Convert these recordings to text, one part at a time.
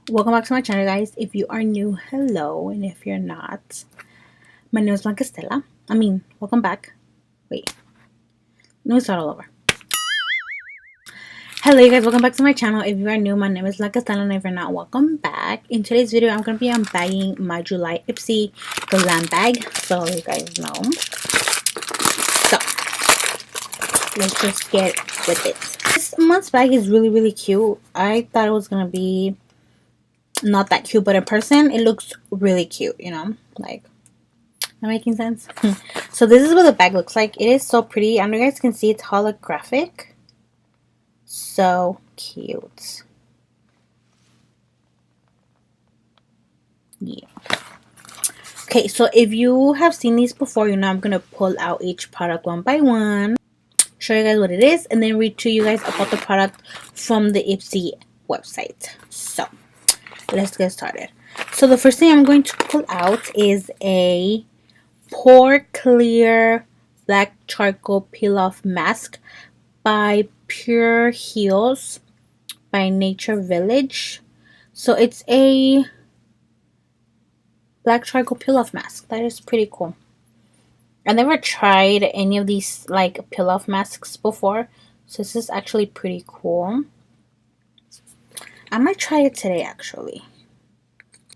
Welcome back to my channel, guys. If you are new, hello, and if you're not, my name is BlancaEstela. Welcome back. Wait, let me start all over. Hello, you guys. Welcome back to my channel. If you are new, my name is BlancaEstela, and if you're not, welcome back. In today's video, I'm going to be unbagging my July IPSY GLAM bag, so you guys know. So, let's just get with it. This month's bag is really cute. I thought it was going to be not that cute, but in person it looks really cute, you know, like, am I making sense? So this is what the bag looks like. It is so pretty. I know you guys can see it's holographic. So cute. Yeah. Okay, so if you have seen these before, you know I'm gonna pull out each product one by one, show you guys what it is, and then read to you guys about the product from the IPSY website. So let's get started. So the first thing I'm going to pull out is a Pore Clear Black Charcoal Peel Off Mask by Pure Heals by Nature Village. So it's a black charcoal peel off mask. That is pretty cool. I never tried any of these like peel off masks before, so this is actually pretty cool. I might try it today actually.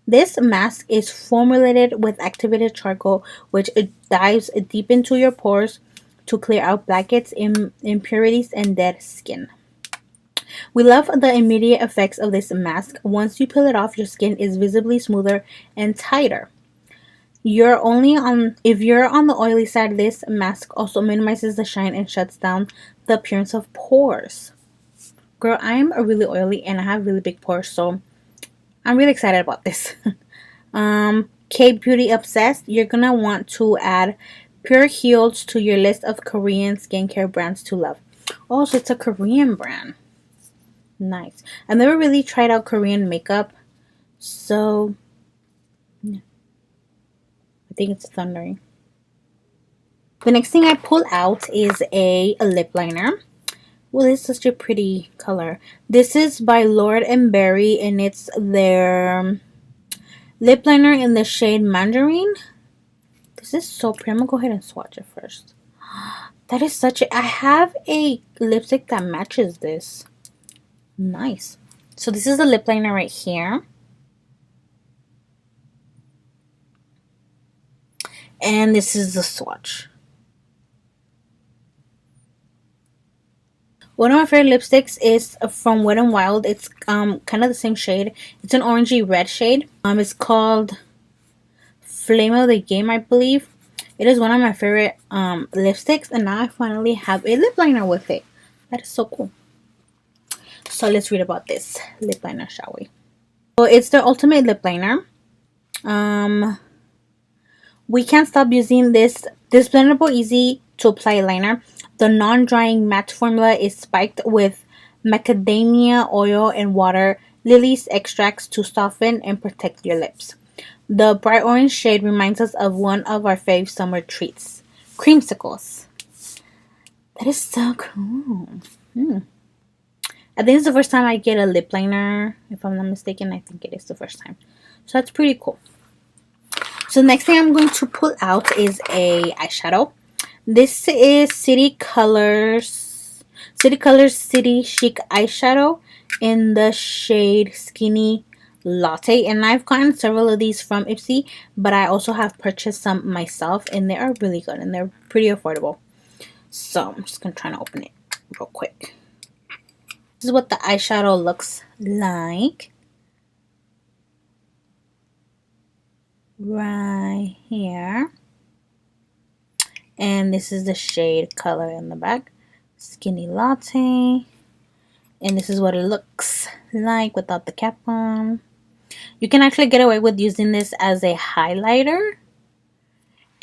This mask is formulated with activated charcoal, which dives deep into your pores to clear out blackheads, impurities, and dead skin. We love the immediate effects of this mask. Once you peel it off, your skin is visibly smoother and tighter. If you're on the oily side, this mask also minimizes the shine and shuts down the appearance of pores. Girl, I'm really oily and I have really big pores, so I'm really excited about this. K-Beauty Obsessed, you're gonna want to add Pure Heals to your list of Korean skincare brands to love. Oh, so it's a Korean brand. Nice. I've never really tried out Korean makeup, so yeah. I think it's thundering. The next thing I pull out is a lip liner. Well, it's such a pretty color. This is by Lord & Berry, and it's their lip liner in the shade Mandarin. This is so pretty. I'm gonna go ahead and swatch it first. That is such a... I have a lipstick that matches this. Nice. So this is the lip liner right here. And this is the swatch. One of my favorite lipsticks is from Wet n Wild. It's kind of the same shade. It's an orangey red shade. It's called Flame of the Game, I believe. It is one of my favorite lipsticks, and now I finally have a lip liner with it. That is so cool. So let's read about this lip liner, shall we? So it's the ultimate lip liner. We can't stop using this blendable, easy to apply liner. The non-drying matte formula is spiked with macadamia oil and water lilies extracts to soften and protect your lips. The bright orange shade reminds us of one of our fave summer treats, creamsicles. That is so cool. I think it's the first time I get a lip liner. If I'm not mistaken, I think it is the first time. So that's pretty cool. So the next thing I'm going to pull out is a eyeshadow. This is City Colors City Chic eyeshadow in the shade Skinny Latte, and I've gotten several of these from IPSY, but I also have purchased some myself, and they are really good and they're pretty affordable. So I'm just gonna try to open it real quick. This is what the eyeshadow looks like right here. And this is the shade color in the back, Skinny Latte. And this is what it looks like without the cap on. You can actually get away with using this as a highlighter.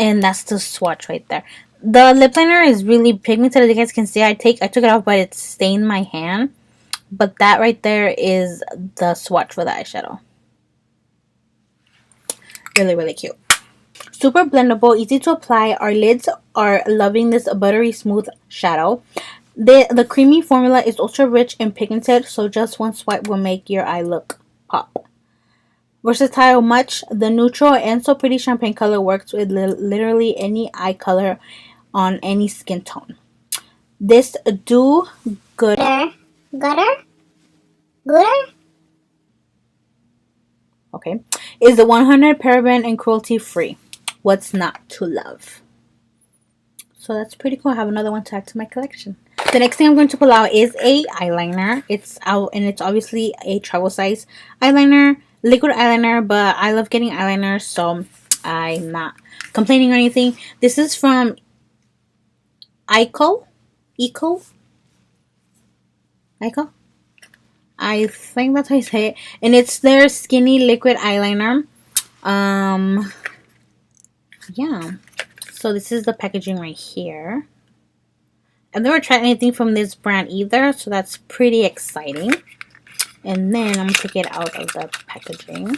And that's the swatch right there. The lip liner is really pigmented, as you guys can see. I took it off, but it stained my hand. But that right there is the swatch for the eyeshadow. Really cute. Super blendable, easy to apply. Our lids are loving this buttery smooth shadow. The creamy formula is ultra rich and pigmented, so just one swipe will make your eye look pop. versatile much. The neutral and so pretty champagne color works with literally any eye color on any skin tone. This do gooder, okay, is the 100 paraben and cruelty free. What's not to love? So that's pretty cool. I have another one to add to my collection. The next thing I'm going to pull out is a eyeliner. It's out and it's obviously a travel size eyeliner, liquid eyeliner, but I love getting eyeliner, so I'm not complaining or anything. This is from IIKONN. I think that's how you say it. And it's their skinny liquid eyeliner. Yeah. So this is the packaging right here. I've never tried anything from this brand either, so that's pretty exciting. And then I'm going to take it out of the packaging.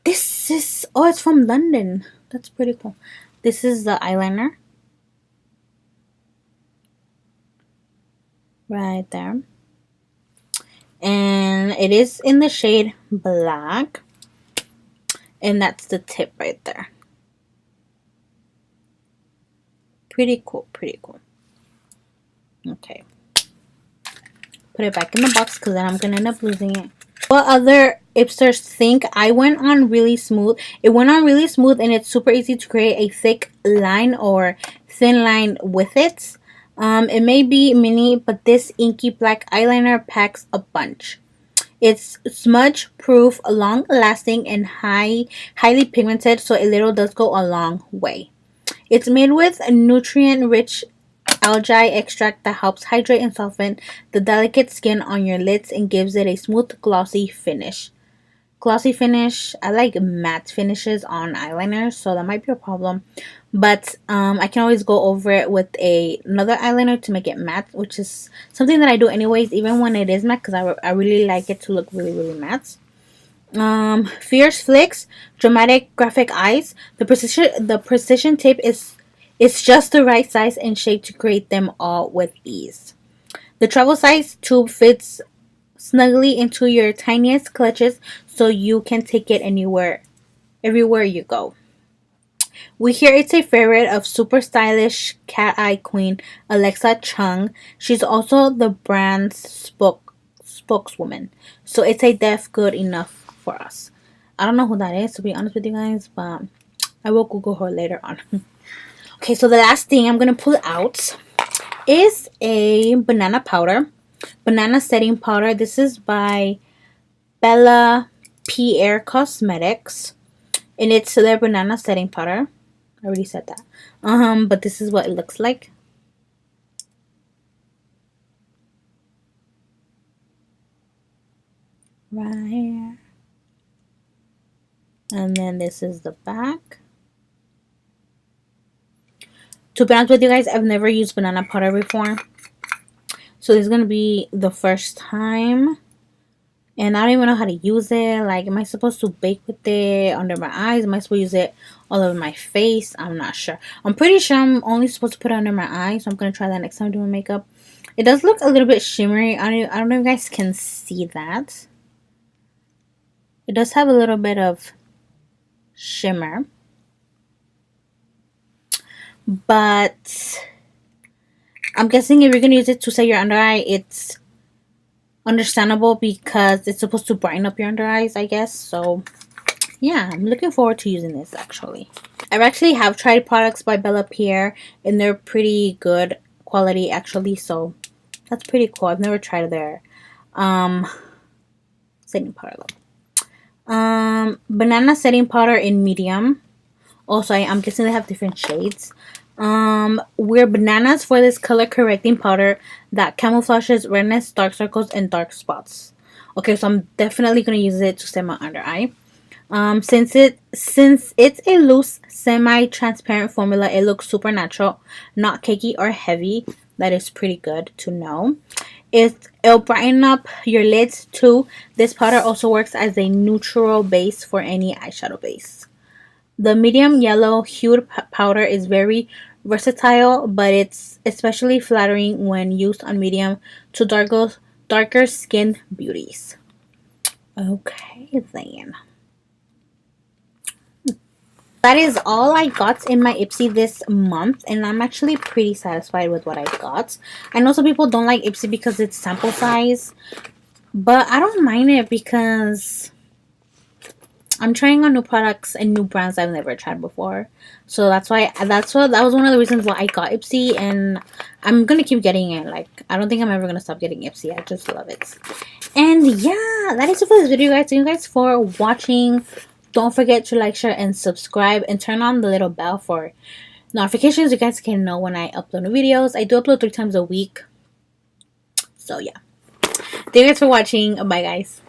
This is, oh, it's from London. That's pretty cool. This is the eyeliner. Right there. And it is in the shade black. And that's the tip right there. Pretty cool, pretty cool. Okay. Put it back in the box because then I'm going to end up losing it. What other hipsters think? I went on really smooth. It went on really smooth and it's super easy to create a thick line or thin line with it. It may be mini, but this inky black eyeliner packs a punch. It's smudge proof, long lasting, and highly pigmented, so a little does go a long way. It's made with a nutrient rich algae extract that helps hydrate and soften the delicate skin on your lids and gives it a smooth glossy finish. I like matte finishes on eyeliner, so that might be a problem, but I can always go over it with another eyeliner to make it matte, which is something that I do anyways, even when it is matte, because I really like it to look really matte. Fierce flicks, dramatic graphic eyes. The precision tape is just the right size and shape to create them all with ease. The travel size tube fits snugly into your tiniest clutches, so you can take it everywhere you go. We hear it's a favorite of super stylish cat eye queen Alexa Chung. She's also the brand's spokeswoman, so it's a def good enough for us. I don't know who that is, to be honest with you guys, but I will Google her later on. Okay, so the last thing I'm gonna pull out is a banana powder. Banana setting powder. This is by Bella Pierre Cosmetics, and it's their banana setting powder. I already said that. But this is what it looks like. Right here. And then this is the back. To be honest with you guys, I've never used banana powder before, so this is gonna be the first time, and I don't even know how to use it. Like, am I supposed to bake with it under my eyes? Am I supposed to use it all over my face? I'm not sure. I'm pretty sure I'm only supposed to put it under my eyes, so I'm gonna try that next time doing makeup. It does look a little bit shimmery. I don't know if you guys can see that. It does have a little bit of shimmer, but I'm guessing if you're gonna use it to set your under eye, it's understandable because it's supposed to brighten up your under eyes, I guess. So yeah, I'm looking forward to using this actually. I actually have tried products by Bella Pierre and they're pretty good quality actually, so that's pretty cool. I've never tried their setting powder though. Banana setting powder in medium. Also, I'm guessing they have different shades. We're bananas for this color correcting powder that camouflages redness, dark circles, and dark spots. Okay, so I'm definitely gonna use it to set my under eye. Since it's a loose, semi-transparent formula, it looks super natural, not cakey or heavy. That is pretty good to know. It'll brighten up your lids too. This powder also works as a neutral base for any eyeshadow base. The medium yellow hued powder is very versatile, but it's especially flattering when used on medium to darker skinned beauties. Okay, then. That is all I got in my IPSY this month, and I'm actually pretty satisfied with what I got. I know some people don't like IPSY because it's sample size, but I don't mind it because I'm trying on new products and new brands I've never tried before. So that was one of the reasons why I got IPSY, and I'm gonna keep getting it. Like, I don't think I'm ever gonna stop getting IPSY. I just love it. And yeah, that is it for this video, guys. Thank you guys for watching. Don't forget to like, share, and subscribe, and turn on the little bell for notifications. You guys can know when I upload new videos. I do upload 3 times a week. So yeah. Thank you guys for watching. Bye, guys.